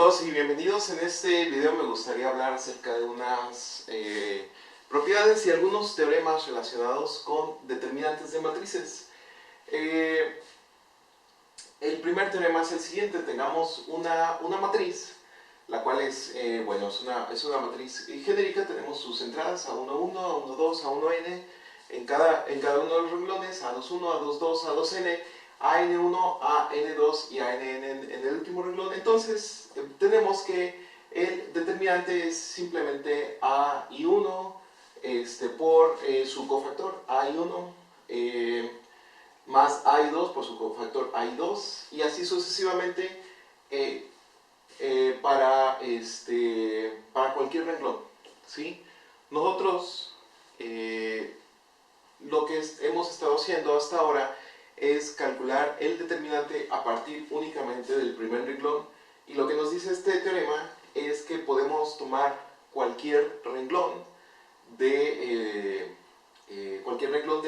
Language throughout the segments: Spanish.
todos y bienvenidos. En este video me gustaría hablar acerca de unas propiedades y algunos teoremas relacionados con determinantes de matrices. El primer teorema es el siguiente: tengamos una matriz, la cual es una matriz genérica. Tenemos sus entradas A11, A12, A1n en cada uno de los renglones, A21, A22, A2n, AN1, AN2 y ANN en el último renglón. Entonces tenemos que el determinante es simplemente AI1 por su cofactor AI1 más AI2 por su cofactor AI2, y así sucesivamente para cualquier renglón, ¿sí? Nosotros lo que hemos estado haciendo hasta ahora es calcular el determinante a partir únicamente del primer renglón, y lo que nos dice este teorema es que podemos tomar cualquier renglón de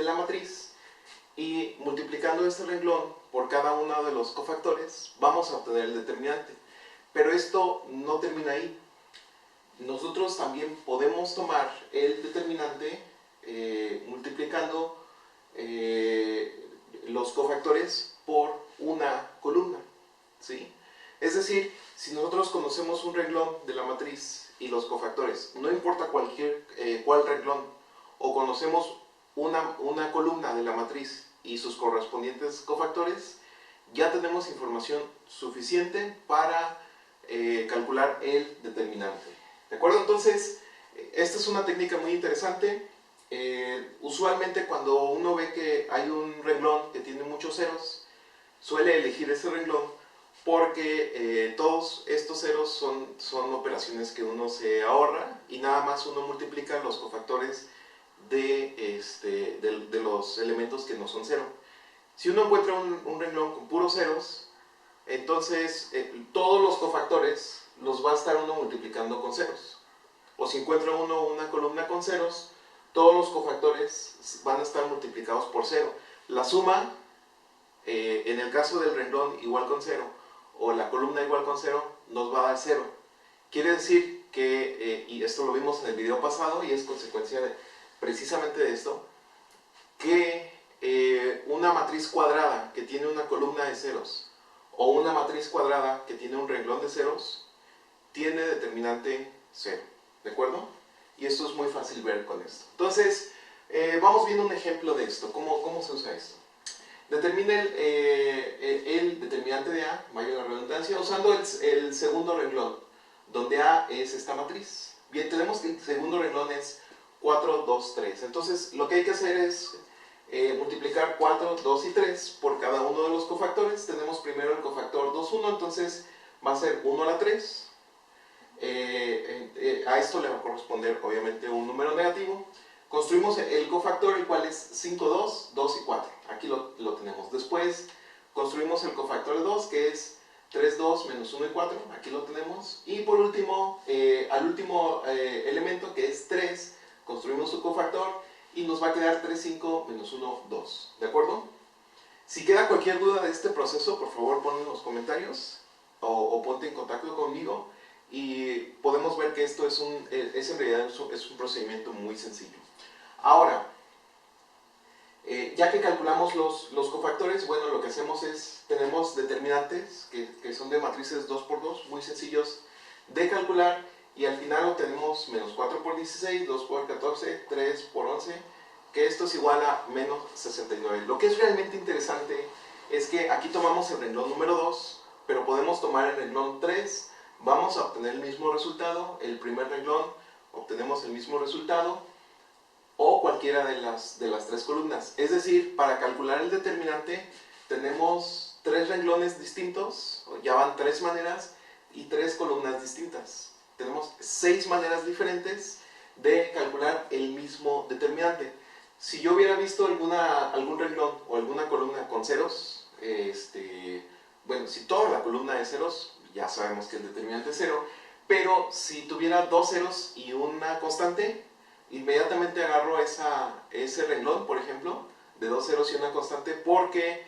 la matriz, y multiplicando este renglón por cada uno de los cofactores vamos a obtener el determinante. Pero esto no termina ahí. Nosotros también podemos tomar el determinante multiplicando los cofactores por una columna, ¿sí? Es decir, si nosotros conocemos un renglón de la matriz y los cofactores, no importa cuál renglón, o conocemos una columna de la matriz y sus correspondientes cofactores, ya tenemos información suficiente para calcular el determinante. ¿De acuerdo? Entonces, esta es una técnica muy interesante. Usualmente cuando uno ve que hay un renglón que tiene muchos ceros, suele elegir ese renglón porque todos estos ceros son operaciones que uno se ahorra, y nada más uno multiplica los cofactores de los elementos que no son cero. Si uno encuentra un renglón con puros ceros, entonces todos los cofactores los va a estar uno multiplicando con ceros. O si encuentra uno una columna con ceros, todos los cofactores van a estar multiplicados por cero. La suma, en el caso del renglón igual con cero o la columna igual con cero, nos va a dar cero. Quiere decir que, y esto lo vimos en el video pasado y es consecuencia precisamente de esto, que una matriz cuadrada que tiene una columna de ceros o una matriz cuadrada que tiene un renglón de ceros tiene determinante cero. ¿De acuerdo? Y esto es muy fácil ver con esto. Entonces, vamos viendo un ejemplo de esto. ¿Cómo se usa esto? Determina el determinante de A, vaya la redundancia, usando el segundo renglón, donde A es esta matriz. Bien, tenemos que el segundo renglón es 4, 2, 3. Entonces, lo que hay que hacer es multiplicar 4, 2 y 3 por cada uno de los cofactores. Tenemos primero el cofactor 2, 1, entonces va a ser 1 a la 3. A esto le va a corresponder obviamente un número negativo. Construimos el cofactor, el cual es 5, 2, 2 y 4. Aquí lo tenemos. Después construimos el cofactor de 2, que es 3, 2, menos 1 y 4. Aquí lo tenemos. Y por último, al último elemento, que es 3, construimos su cofactor y nos va a quedar 3, 5, menos 1, 2. ¿De acuerdo? Si queda cualquier duda de este proceso, por favor ponlo en los comentarios o ponte en contacto conmigo, y podemos ver que esto en realidad es un procedimiento muy sencillo. Ahora, ya que calculamos los cofactores, bueno, lo que hacemos es, tenemos determinantes que son de matrices 2 por 2, muy sencillos de calcular, y al final obtenemos menos 4 por 16, 2 por 14, 3 por 11, que esto es igual a menos 69. Lo que es realmente interesante es que aquí tomamos el renglón número 2, pero podemos tomar el renglón 3, vamos a obtener el mismo resultado. El primer renglón obtenemos el mismo resultado, o cualquiera de las 3 columnas. Es decir, para calcular el determinante tenemos 3 renglones distintos, ya van 3 maneras, y 3 columnas distintas. Tenemos 6 maneras diferentes de calcular el mismo determinante. Si yo hubiera visto algún renglón o alguna columna con ceros, bueno, si toda la columna es ceros, ya sabemos que el determinante es 0, pero si tuviera 2 ceros y una constante, inmediatamente agarro ese renglón, por ejemplo, de 2 ceros y una constante, porque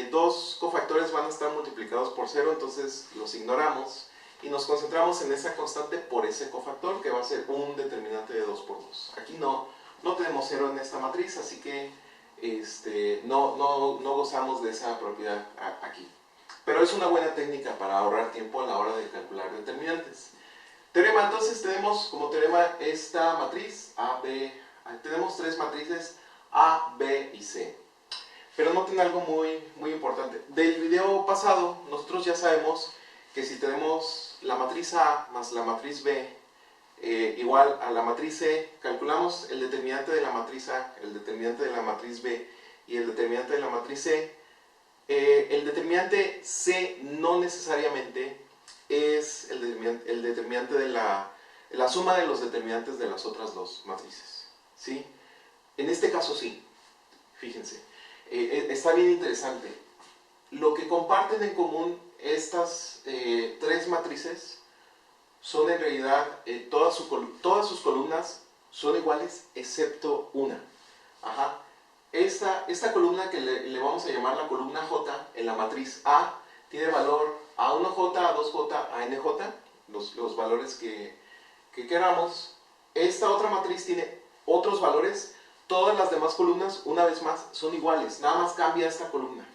2 cofactores van a estar multiplicados por 0, entonces los ignoramos, y nos concentramos en esa constante por ese cofactor, que va a ser un determinante de 2 por 2. Aquí no tenemos 0 en esta matriz, así que no gozamos de esa propiedad aquí. Pero es una buena técnica para ahorrar tiempo a la hora de calcular determinantes. Teorema, entonces tenemos como teorema esta matriz A, B, tenemos tres matrices A, B y C. Pero noten algo muy importante. Del video pasado, nosotros ya sabemos que si tenemos la matriz A más la matriz B igual a la matriz C, calculamos el determinante de la matriz A, el determinante de la matriz B y el determinante de la matriz C. El determinante C no necesariamente es el determinante de la suma de los determinantes de las otras dos matrices, ¿sí? En este caso sí, fíjense. Está bien interesante. Lo que comparten en común estas tres matrices son en realidad, todas sus columnas son iguales excepto una. Ajá. Esta columna que le vamos a llamar la columna J en la matriz A tiene valor A1J, A2J, ANJ, los valores que queramos. Esta otra matriz tiene otros valores. Todas las demás columnas, una vez más, son iguales, nada más cambia esta columna.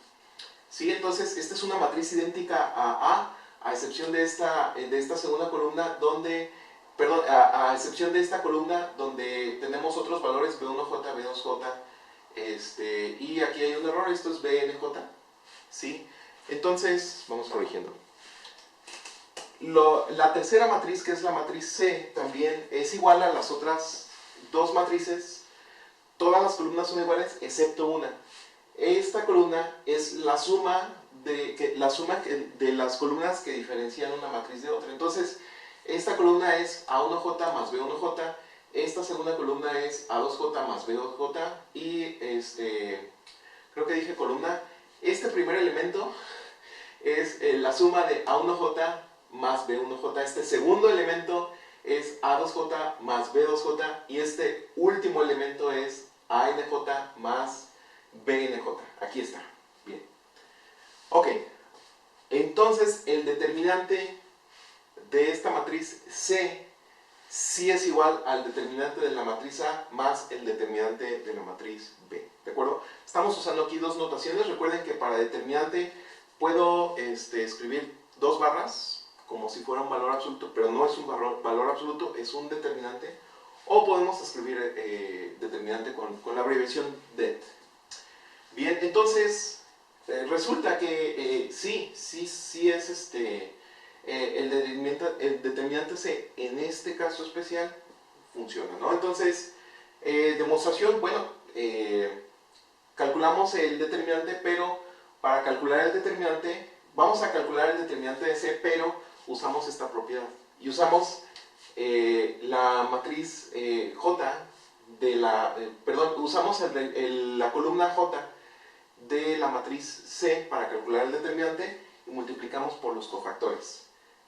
¿Sí? Entonces, esta es una matriz idéntica a excepción de esta segunda columna, donde, perdón, a excepción de esta columna, donde tenemos otros valores B1J, B2J, y aquí hay un error, esto es BNJ. ¿Sí? Entonces, vamos corrigiendo. La tercera matriz, que es la matriz C, también es igual a las otras dos matrices. Todas las columnas son iguales excepto una. Esta columna es la suma de las columnas que diferencian una matriz de otra. Entonces, esta columna es A1J más B1J, esta segunda columna es A2J más B2J y creo que dije columna. Este primer elemento es la suma de A1J más B1J. Este segundo elemento es A2J más B2J y este último elemento es ANJ más BNJ. Aquí está. Bien. Ok. Entonces, el determinante de esta matriz C sí es igual al determinante de la matriz A más el determinante de la matriz B. ¿De acuerdo? Estamos usando aquí dos notaciones. Recuerden que para determinante puedo escribir dos barras como si fuera un valor absoluto, pero no es un valor absoluto, es un determinante. O podemos escribir determinante con la abreviación DET. Bien, entonces resulta que sí es el determinante C en este caso especial funciona, ¿no? Entonces, demostración, bueno, calculamos el determinante, pero para calcular el determinante, vamos a calcular el determinante de C, pero usamos esta propiedad. Y usamos la matriz J usamos la columna J de la matriz C para calcular el determinante y multiplicamos por los cofactores.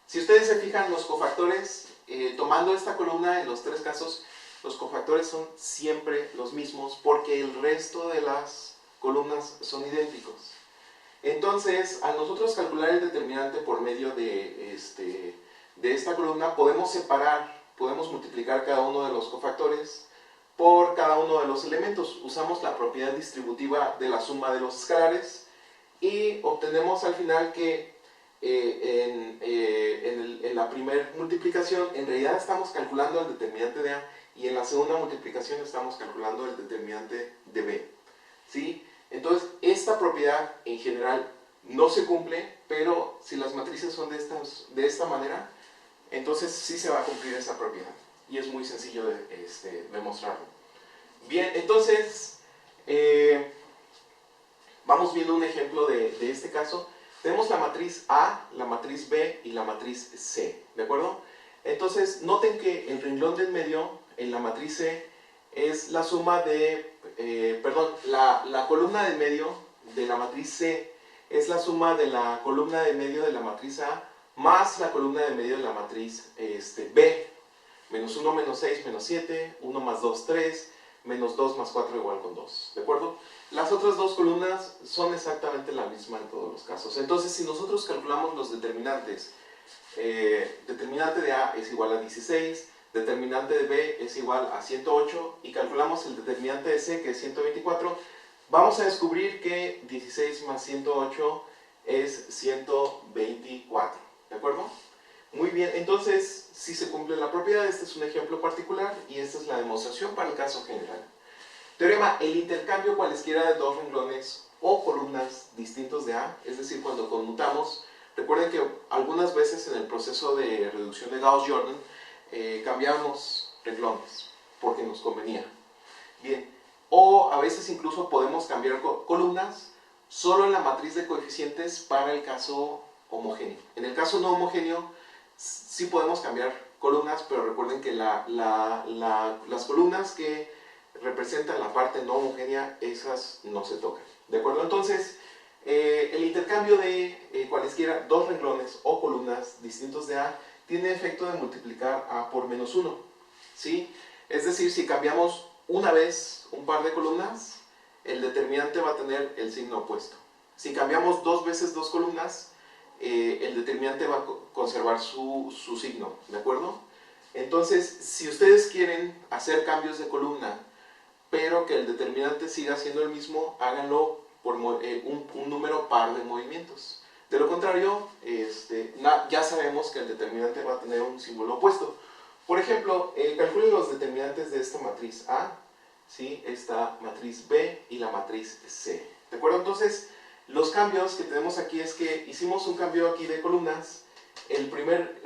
Si ustedes se fijan, los cofactores, tomando esta columna en los tres casos, los cofactores son siempre los mismos porque el resto de las columnas son idénticos. Entonces, al nosotros calcular el determinante por medio de esta columna, podemos multiplicar cada uno de los cofactores por cada uno de los elementos. Usamos la propiedad distributiva de la suma de los escalares y obtenemos al final que en la primera multiplicación en realidad estamos calculando el determinante de A y en la segunda multiplicación estamos calculando el determinante de B. ¿Sí? Entonces, esta propiedad en general no se cumple, pero si las matrices son de esta manera, entonces sí se va a cumplir esa propiedad. Y es muy sencillo de demostrarlo. Bien, entonces, vamos viendo un ejemplo de este caso. Tenemos la matriz A, la matriz B y la matriz C, ¿de acuerdo? Entonces, noten que el renglón del medio en la matriz C es la suma de, la columna del medio de la matriz C es la suma de la columna de medio de la matriz A más la columna de medio de la matriz B. Menos 1 menos 6 menos 7, 1 más 2, 3, menos 2 más 4 igual con 2, ¿de acuerdo? Las otras dos columnas son exactamente la misma en todos los casos. Entonces, si nosotros calculamos los determinantes determinante de A es igual a 16, determinante de B es igual a 108 y calculamos el determinante de C, que es 124, vamos a descubrir que 16 más 108 es 124, ¿de acuerdo? Muy bien, entonces, si se cumple la propiedad, este es un ejemplo particular y esta es la demostración para el caso general. Teorema: el intercambio cualesquiera de dos renglones o columnas distintos de A, es decir, cuando conmutamos, recuerden que algunas veces en el proceso de reducción de Gauss-Jordan cambiamos renglones porque nos convenía. Bien, o a veces incluso podemos cambiar columnas solo en la matriz de coeficientes para el caso homogéneo. En el caso no homogéneo sí podemos cambiar columnas, pero recuerden que las columnas que representan la parte no homogénea, esas no se tocan. ¿De acuerdo? Entonces, el intercambio de cualesquiera dos renglones o columnas distintos de A tiene efecto de multiplicar A por menos 1. ¿Sí? Es decir, si cambiamos una vez un par de columnas, el determinante va a tener el signo opuesto. Si cambiamos dos veces dos columnas, el determinante va a conservar su signo, ¿de acuerdo? Entonces, si ustedes quieren hacer cambios de columna, pero que el determinante siga siendo el mismo, háganlo por un número par de movimientos. De lo contrario, ya sabemos que el determinante va a tener un símbolo opuesto. Por ejemplo, calculen los determinantes de esta matriz A, ¿sí? Esta matriz B y la matriz C. ¿De acuerdo? Entonces, los cambios que tenemos aquí es que hicimos un cambio aquí de columnas. El primer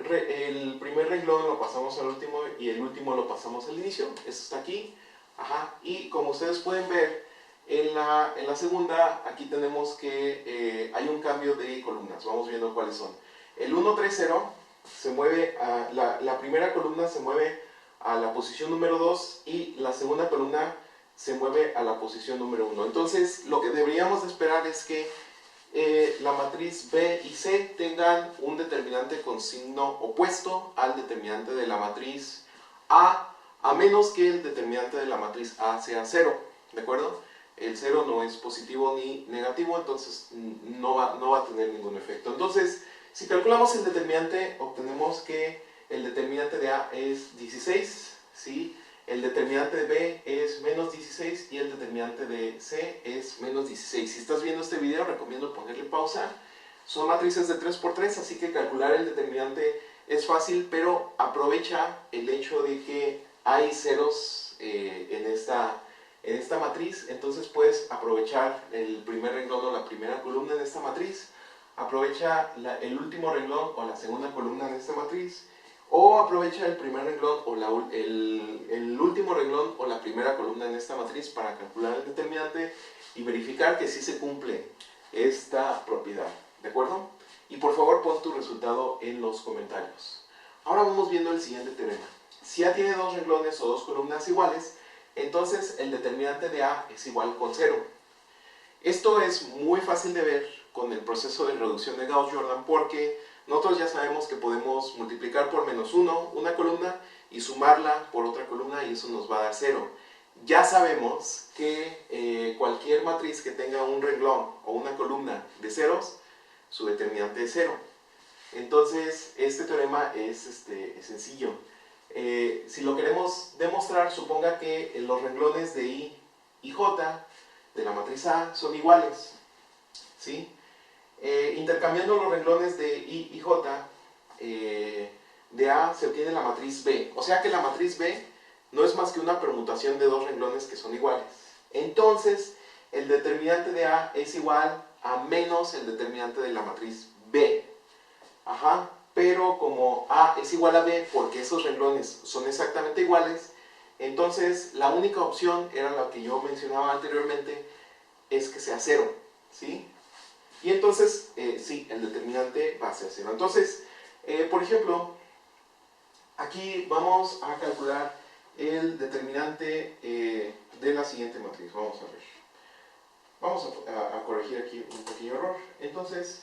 renglón lo pasamos al último y el último lo pasamos al inicio. Esto está aquí. Ajá. Y como ustedes pueden ver, en la segunda, aquí tenemos que hay un cambio de columnas. Vamos viendo cuáles son. El 1, 3, 0 se mueve, la primera columna se mueve a la posición número 2 y la segunda columna se mueve a la posición número 1. Entonces, lo que deberíamos de esperar es que la matriz B y C tengan un determinante con signo opuesto al determinante de la matriz a menos que el determinante de la matriz A sea 0, ¿de acuerdo? El 0 no es positivo ni negativo, entonces no va a tener ningún efecto. Entonces, si calculamos el determinante, obtenemos que el determinante de A es 16, ¿sí? El determinante de B es menos 16 y el determinante de C es menos 16. Si estás viendo este video, recomiendo ponerle pausa. Son matrices de 3×3, así que calcular el determinante es fácil, pero aprovecha el hecho de que hay ceros en esta matriz. Entonces puedes aprovechar el primer renglón o la primera columna en esta matriz, aprovecha el último renglón o la segunda columna en esta matriz, o aprovecha el primer renglón o el último renglón o la primera columna en esta matriz para calcular el determinante y verificar que sí se cumple esta propiedad, ¿de acuerdo? Y por favor pon tu resultado en los comentarios. Ahora vamos viendo el siguiente teorema. Si A tiene dos renglones o dos columnas iguales, entonces el determinante de A es igual con 0. Esto es muy fácil de ver con el proceso de reducción de Gauss-Jordan porque nosotros ya sabemos que podemos multiplicar por menos 1 una columna y sumarla por otra columna y eso nos va a dar 0. Ya sabemos que cualquier matriz que tenga un renglón o una columna de ceros, su determinante es 0. Entonces, este teorema es sencillo. Si lo queremos demostrar, suponga que los renglones de I y J de la matriz A son iguales, ¿sí? Intercambiando los renglones de I y J de A se obtiene la matriz B. O sea que la matriz B no es más que una permutación de dos renglones que son iguales. Entonces, el determinante de A es igual a menos el determinante de la matriz B. Ajá. Pero como A es igual a B porque esos renglones son exactamente iguales, entonces la única opción era la que yo mencionaba anteriormente, es que sea 0, ¿sí? Y entonces, sí, el determinante va a ser 0. Entonces, por ejemplo, aquí vamos a calcular el determinante de la siguiente matriz. Vamos a ver. Vamos a corregir aquí un pequeño error. Entonces,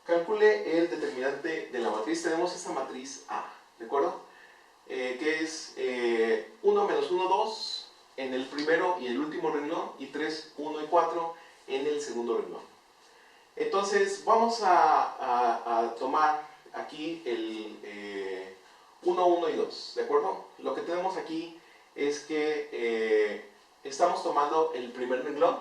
calcule el determinante de la matriz. Tenemos esta matriz A, ¿de acuerdo? Que es 1, menos 1, 2 en el primero y el último renglón y 3, 1 y 4 en el segundo renglón. Entonces vamos a tomar aquí el 1, 1 y 2, ¿de acuerdo? Lo que tenemos aquí es que estamos tomando el primer renglón.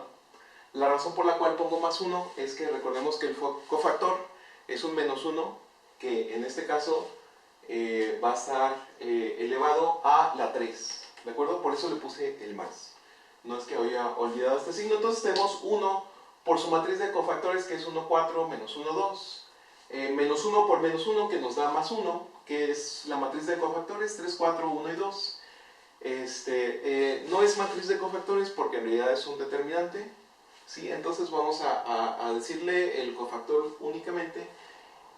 La razón por la cual pongo más 1 es que recordemos que el cofactor es un menos 1, que en este caso va a estar elevado a la 3, ¿de acuerdo? Por eso le puse el más. No es que haya olvidado este signo. Entonces tenemos 1 por su matriz de cofactores, que es 1, 4, menos 1, 2. Menos 1 por menos 1, que nos da más 1, que es la matriz de cofactores, 3, 4, 1 y 2. No es matriz de cofactores porque en realidad es un determinante, ¿sí? Entonces vamos a decirle el cofactor únicamente.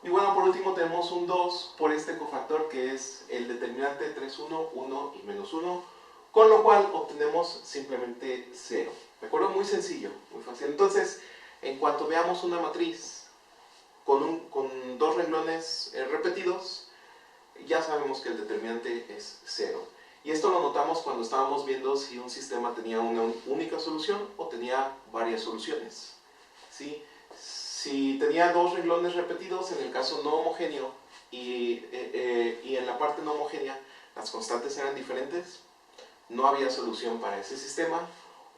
Y bueno, por último tenemos un 2 por este cofactor, que es el determinante 3, 1, 1 y menos 1, con lo cual obtenemos simplemente 0. ¿De acuerdo? Muy sencillo, muy fácil. Entonces, en cuanto veamos una matriz con dos renglones repetidos, ya sabemos que el determinante es 0. Y esto lo notamos cuando estábamos viendo si un sistema tenía una única solución o tenía varias soluciones, ¿sí? Si tenía dos renglones repetidos, en el caso no homogéneo, y en la parte no homogénea las constantes eran diferentes, no había solución para ese sistema.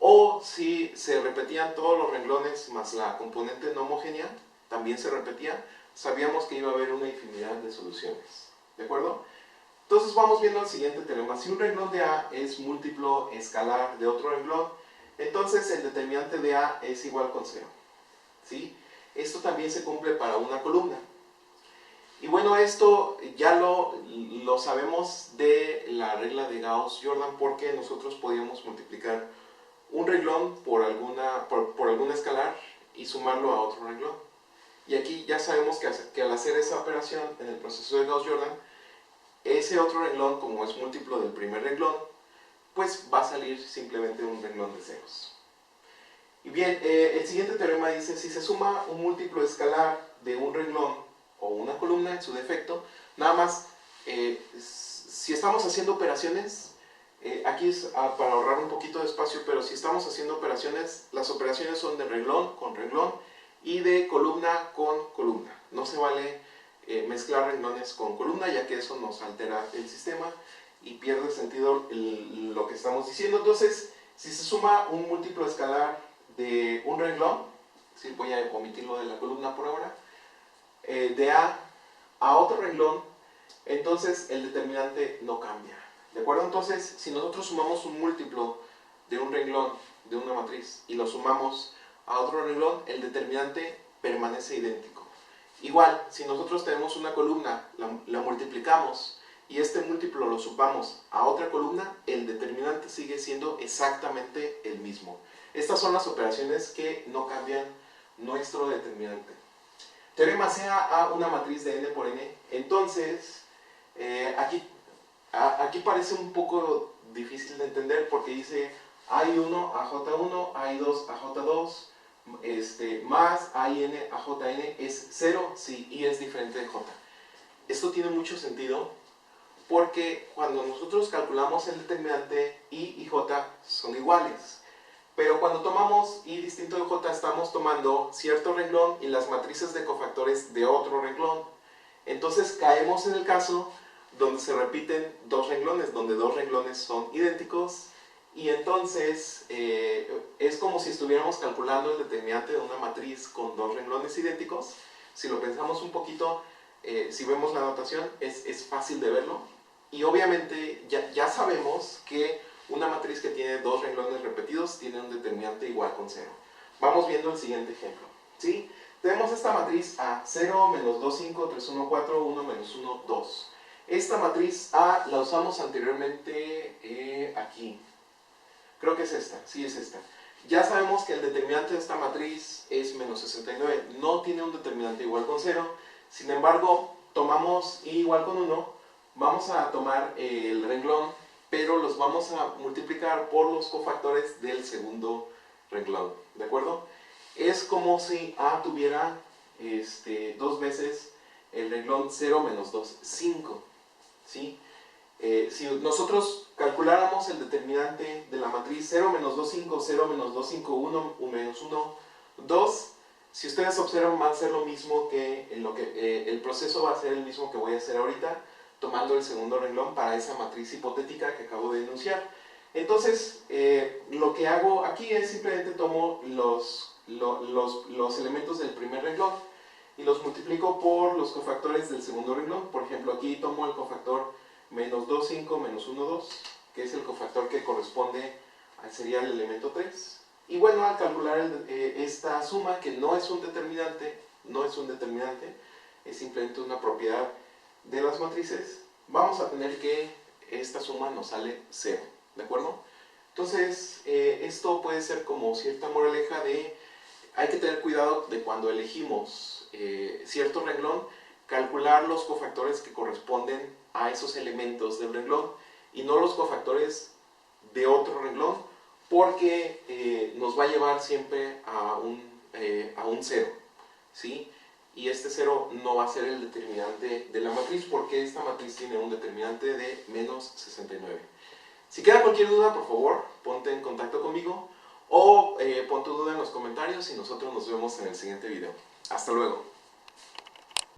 O si se repetían todos los renglones más la componente no homogénea, también se repetía, sabíamos que iba a haber una infinidad de soluciones. ¿De acuerdo? Entonces vamos viendo el siguiente teorema. Si un renglón de A es múltiplo escalar de otro renglón, entonces el determinante de A es igual con 0. ¿Sí? Esto también se cumple para una columna. Y bueno, esto ya lo sabemos de la regla de Gauss-Jordan, porque nosotros podíamos multiplicar un renglón por alguna escalar y sumarlo a otro renglón. Y aquí ya sabemos que al hacer esa operación en el proceso de Gauss-Jordan, ese otro renglón, como es múltiplo del primer renglón, pues va a salir simplemente un renglón de ceros. Y bien, el siguiente teorema dice: si se suma un múltiplo escalar de un renglón o una columna en su defecto, nada más, si estamos haciendo operaciones, aquí es para ahorrar un poquito de espacio, pero si estamos haciendo operaciones, las operaciones son de renglón con renglón y de columna con columna. No se vale mezclar renglones con columna, ya que eso nos altera el sistema y pierde sentido lo que estamos diciendo. Entonces, si se suma un múltiplo escalar de un renglón, ¿sí? Voy a omitirlo de la columna por ahora, de a otro renglón, entonces el determinante no cambia. ¿De acuerdo? Entonces, si nosotros sumamos un múltiplo de un renglón de una matriz y lo sumamos a otro renglón, el determinante permanece idéntico. Igual, si nosotros tenemos una columna, la multiplicamos y este múltiplo lo sumamos a otra columna, el determinante sigue siendo exactamente el mismo. Estas son las operaciones que no cambian nuestro determinante. Teorema sea A una matriz de n por n. Entonces, aquí parece un poco difícil de entender porque dice AI1 a J1, AI2 a J2, más AIN a JN es 0, sí, y es diferente de J. Esto tiene mucho sentido porque cuando nosotros calculamos el determinante, I y J son iguales. Pero cuando tomamos I distinto de J, estamos tomando cierto renglón y las matrices de cofactores de otro renglón. Entonces caemos en el caso donde se repiten dos renglones, donde dos renglones son idénticos, y entonces es como si estuviéramos calculando el determinante de una matriz con dos renglones idénticos. Si lo pensamos un poquito, si vemos la notación, es fácil de verlo. Y obviamente ya sabemos que una matriz que tiene dos renglones repetidos tiene un determinante igual con 0. Vamos viendo el siguiente ejemplo, ¿sí? Tenemos esta matriz A, 0, menos 2, 5, 3, 1, 4, 1, menos 1, 2. Esta matriz A la usamos anteriormente aquí. Creo que es esta, sí es esta. Ya sabemos que el determinante de esta matriz es menos 69. No tiene un determinante igual con 0. Sin embargo, tomamos I igual con 1. Vamos a tomar el renglón, pero los vamos a multiplicar por los cofactores del segundo renglón, ¿de acuerdo? Es como si A tuviera dos veces el renglón 0 menos 2, 5, ¿sí? Si nosotros calculáramos el determinante de la matriz 0 menos 2, 5, 0 menos 2, 5, 1, menos 1, 2, Si ustedes observan, va a ser lo mismo que el proceso va a ser el mismo que voy a hacer ahorita, tomando el segundo renglón para esa matriz hipotética que acabo de enunciar. Entonces, lo que hago aquí es simplemente tomo los elementos del primer renglón y los multiplico por los cofactores del segundo renglón. Por ejemplo, aquí tomo el cofactor menos 2, 5, menos 1, 2, que es el cofactor que corresponde sería el elemento 3. Y bueno, al calcular esta suma, que no es un determinante, es simplemente una propiedad de las matrices, vamos a tener que esta suma nos sale 0, ¿de acuerdo? Entonces, esto puede ser como cierta moraleja de hay que tener cuidado de cuando elegimos cierto renglón, calcular los cofactores que corresponden a esos elementos del renglón y no los cofactores de otro renglón, porque nos va a llevar siempre a un 0, ¿sí? Y este 0 no va a ser el determinante de la matriz, porque esta matriz tiene un determinante de menos 69. Si queda cualquier duda, por favor, ponte en contacto conmigo o pon tu duda en los comentarios y nosotros nos vemos en el siguiente video. Hasta luego.